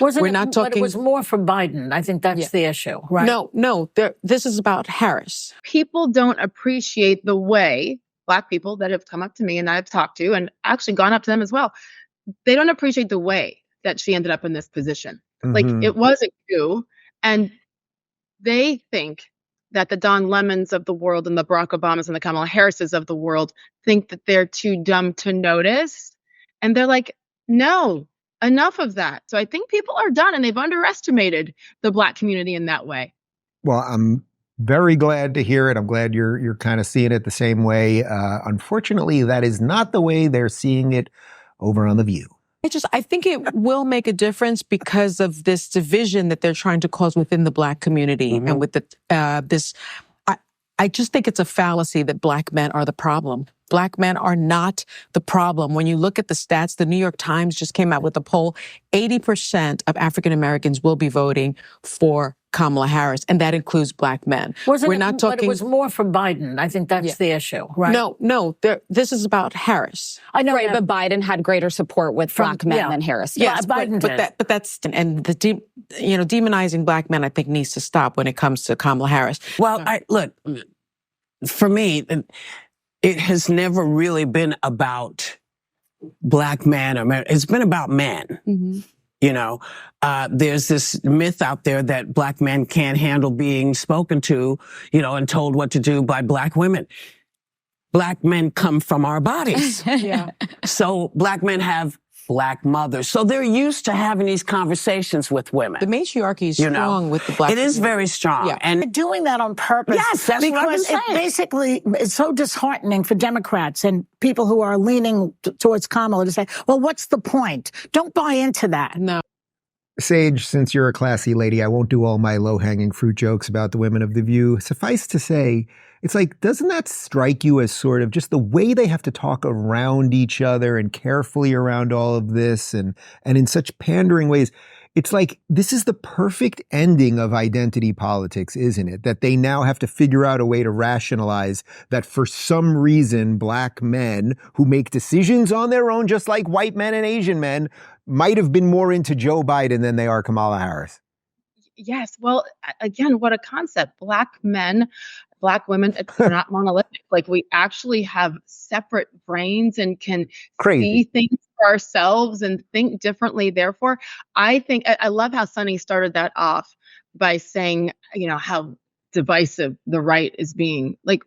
We're not talking. But it was more for Biden. I think that's the issue, right? No. This is about Harris. People don't appreciate the way Black people that have come up to me and I've talked to and actually gone up to them as well. They don't appreciate the way that she ended up in this position. Like, it was a coup, and they think that the Don Lemons of the world and the Barack Obamas and the Kamala Harrises of the world think that they're too dumb to notice. And they're like, no, enough of that. So I think people are done, and they've underestimated the Black community in that way. Well, I'm very glad to hear it. I'm glad you're kind of seeing it the same way. Unfortunately, that is not the way they're seeing it over on The View. I think it will make a difference because of this division that they're trying to cause within the Black community. And with I just think it's a fallacy that Black men are the problem. Black men are not the problem. When you look at the stats, the New York Times just came out with a poll. 80% of African Americans will be voting for Kamala Harris, and that includes Black men. We're not talking. But it was more for Biden. I think that's the issue, right? No. This is about Harris. I know, right, but Biden had greater support with Black men than Harris. Yes, Biden did. But that's demonizing Black men, I think, needs to stop when it comes to Kamala Harris. Well, look, for me, it has never really been about Black men. It's been about men. You know, there's this myth out there that Black men can't handle being spoken to, and told what to do by Black women. Black men come from our bodies. So Black men have Black mothers. So they're used to having these conversations with women. The matriarchy is strong with the Black It is very strong. And they're doing that on purpose. Yes, that's what I'm saying. Basically, it's so disheartening for Democrats and people who are leaning towards Kamala to say, well, what's the point? Don't buy into that. No. Sage, since you're a classy lady, I won't do all my low-hanging fruit jokes about the women of The View. Suffice to say, it's like, doesn't that strike you as sort of just the way they have to talk around each other and carefully around all of this and in such pandering ways? It's like, this is the perfect ending of identity politics, isn't it? That they now have to figure out a way to rationalize that for some reason, Black men who make decisions on their own, just like white men and Asian men, might have been more into Joe Biden than they are Kamala Harris. Yes. Well, again, what a concept. Black men, Black women, they're not monolithic. Like, we actually have separate brains and can see things for ourselves and think differently. Therefore, I think I love how Sunny started that off by saying, how divisive the right is being. Like,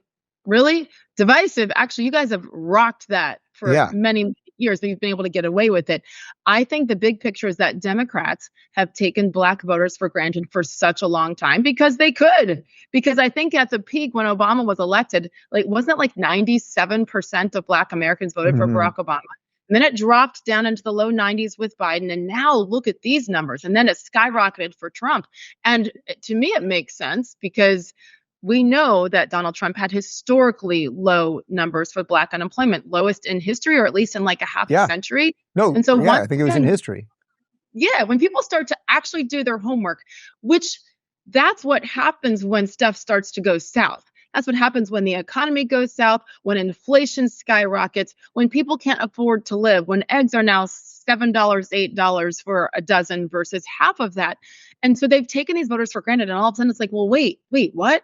really divisive? Actually, you guys have rocked that for many years, but you've been able to get away with it. I think the big picture is that Democrats have taken Black voters for granted for such a long time because they could. Because I think at the peak when Obama was elected, wasn't it 97% of Black Americans voted for Barack Obama? And then it dropped down into the low 90s with Biden. And now look at these numbers. And then it skyrocketed for Trump. And to me, it makes sense because we know that Donald Trump had historically low numbers for Black unemployment, lowest in history, or at least in a half a century. No, and so I think it was in history. Yeah, when people start to actually do their homework, which that's what happens when stuff starts to go south. That's what happens when the economy goes south, when inflation skyrockets, when people can't afford to live, when eggs are now $7, $8 for a dozen versus half of that. And so they've taken these voters for granted. And all of a sudden it's like, well, wait, what?